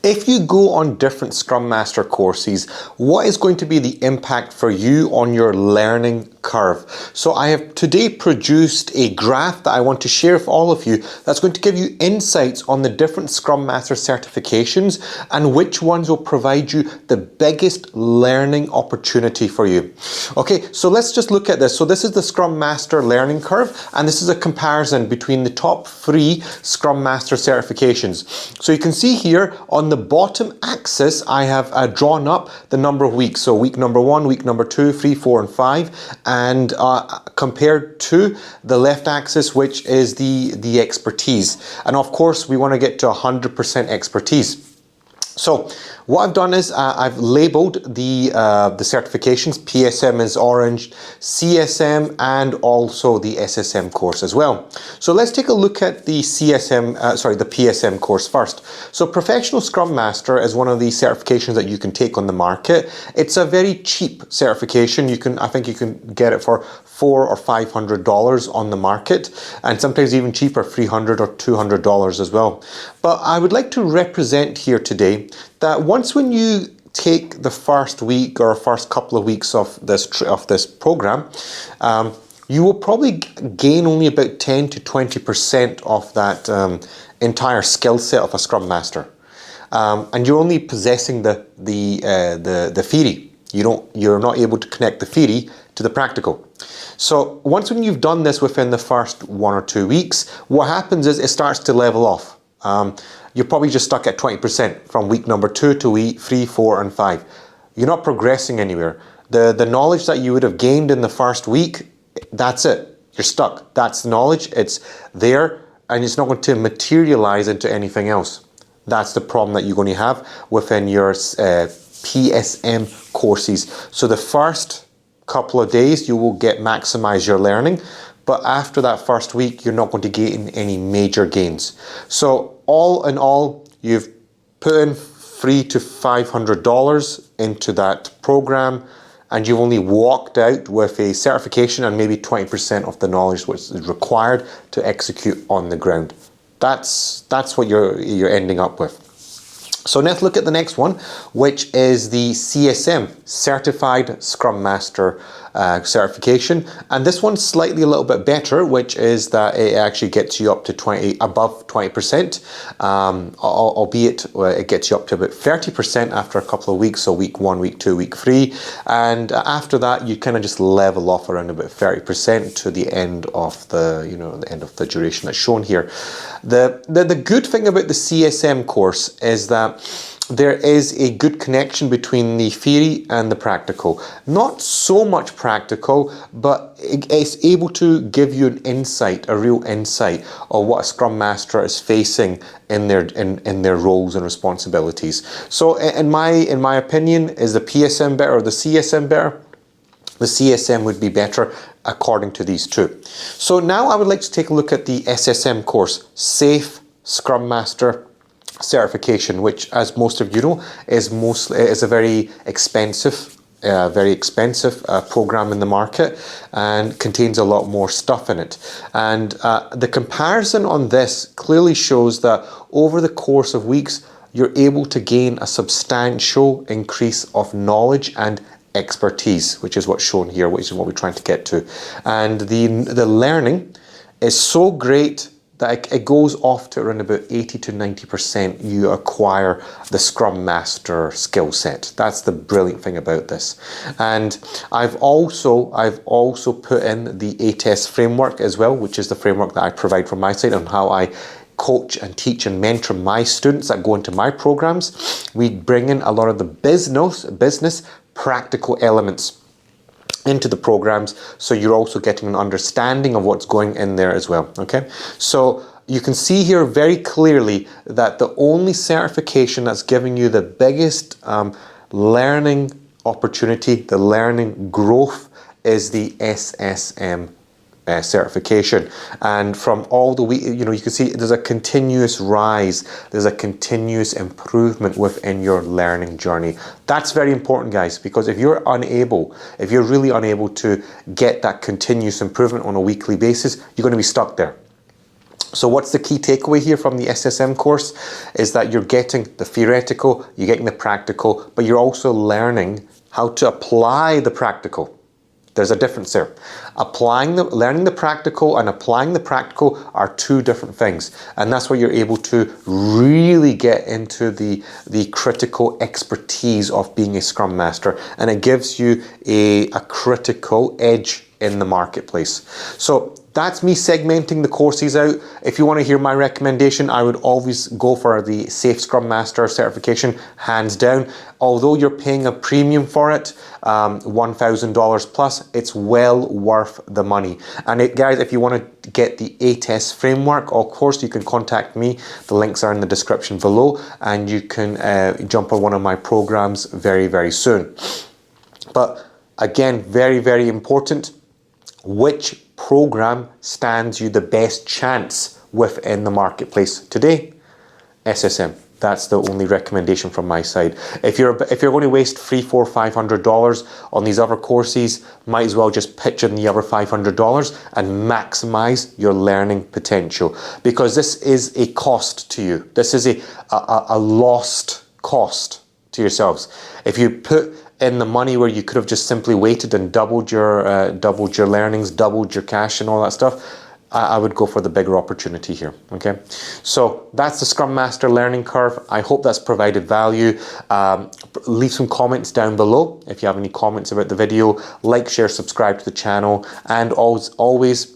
If you go on different Scrum Master courses, what is going to be the impact for you on your learning curve? So I have today produced a graph that I want to share with all of you that's going to give you insights on the different Scrum Master certifications and which ones will provide you the biggest learning opportunity for you. Okay, so let's just look at this. So this is the Scrum Master learning curve, and this is a comparison between the top 3 Scrum Master certifications. So you can see here on the bottom axis, I have drawn up the number of weeks. So week number 1, week number 2, 3, 4, and 5, and compared to the left axis, which is the expertise. And of course, we want to get to 100% expertise. So what I've done is I've labeled the certifications. PSM is orange, CSM, and also the SSM course as well. So let's take a look at the the PSM course first. So Professional Scrum Master is one of the certifications that you can take on the market. It's a very cheap certification. I think you can get it for $400 or $500 on the market, and sometimes even cheaper, $300 or $200 as well. But I would like to represent here today that when you take the first week or first couple of weeks of this program, you will probably gain only about 10 to 20% of that entire skill set of a Scrum Master, and you're only possessing the theory. You're not able to connect the theory to the practical. So when you've done this within the first 1 or 2 weeks, what happens is it starts to level off. You're probably just stuck at 20% from week number 2 to week 3, 4, and 5. You're not progressing anywhere. The knowledge that you would have gained in the first week, that's it. You're stuck. That's the knowledge. It's there, and it's not going to materialize into anything else. That's the problem that you're going to have within your PSM courses. So the first couple of days you will maximize your learning, but after that first week you're not going to gain any major gains. So all in all, you've put in $300 to $500 into that program, and you've only walked out with a certification and maybe 20% of the knowledge which is required to execute on the ground. That's what you're ending up with. So let's look at the next one, which is the CSM, Certified Scrum Master certification. And this one's slightly a little bit better, which is that it actually gets you up to above 20%, albeit it gets you up to about 30% after a couple of weeks, so week 1, week 2, week 3. And after that, you kind of just level off around about 30% to the end of the end of the duration that's shown here. The good thing about the CSM course is that there is a good connection between the theory and the practical. Not so much practical, but it's able to give you an insight, a real insight of what a Scrum Master is facing in their roles and responsibilities. So in my opinion, is the PSM better or the CSM better? The CSM would be better according to these two. So now I would like to take a look at the SSM course, Safe Scrum Master certification, which, as most of you know, is a very expensive program in the market and contains a lot more stuff in it. And the comparison on this clearly shows that over the course of weeks, you're able to gain a substantial increase of knowledge and expertise, which is what's shown here, which is what we're trying to get to. And the learning is so great that it goes off to around about 80 to 90% you acquire the Scrum Master skill set. That's the brilliant thing about this. And I've also put in the ATES framework as well, which is the framework that I provide from my side on how I coach and teach and mentor my students that go into my programs. We bring in a lot of the business practical elements into the programs, so you're also getting an understanding of what's going in there as well. Okay, so you can see here very clearly that the only certification that's giving you the biggest learning opportunity, the learning growth, is the SSM certification. And from all the week, you can see there's a continuous rise, there's a continuous improvement within your learning journey. That's very important, guys, because if you're really unable to get that continuous improvement on a weekly basis, you're going to be stuck there. So what's the key takeaway here from the SSM course is that you're getting the theoretical, you're getting the practical, but you're also learning how to apply the practical. There's a difference there. Learning the practical and applying the practical are two different things. And that's where you're able to really get into the critical expertise of being a Scrum Master. And it gives you a critical edge in the marketplace. So that's me segmenting the courses out. If you want to hear my recommendation, I would always go for the Safe Scrum Master certification, hands down. Although you're paying a premium for it, $1,000 plus, it's well worth the money. And guys, if you want to get the ATES framework, of course, you can contact me. The links are in the description below, and you can jump on one of my programs very, very soon. But again, very, very important. Which program stands you the best chance within the marketplace today? SSM. That's the only recommendation from my side. If you're going to waste $300, $400, $500 on these other courses, might as well just pitch in the other $500 and maximize your learning potential, because this is a cost to you. This is a lost cost to yourselves. If you put in the money where you could have just simply waited and doubled your learnings, doubled your cash and all that stuff, I would go for the bigger opportunity here, okay? So that's the Scrum Master learning curve. I hope that's provided value. Leave some comments down below if you have any comments about the video. Like, share, subscribe to the channel, and always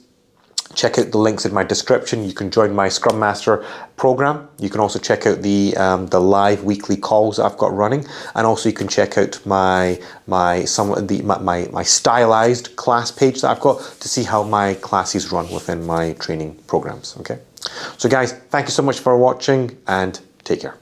check out the links in my description. You can join my Scrum Master program. You can also check out the live weekly calls that I've got running, and also you can check out my stylized class page that I've got to see how my classes run within my training programs. Okay, so guys, thank you so much for watching, and take care.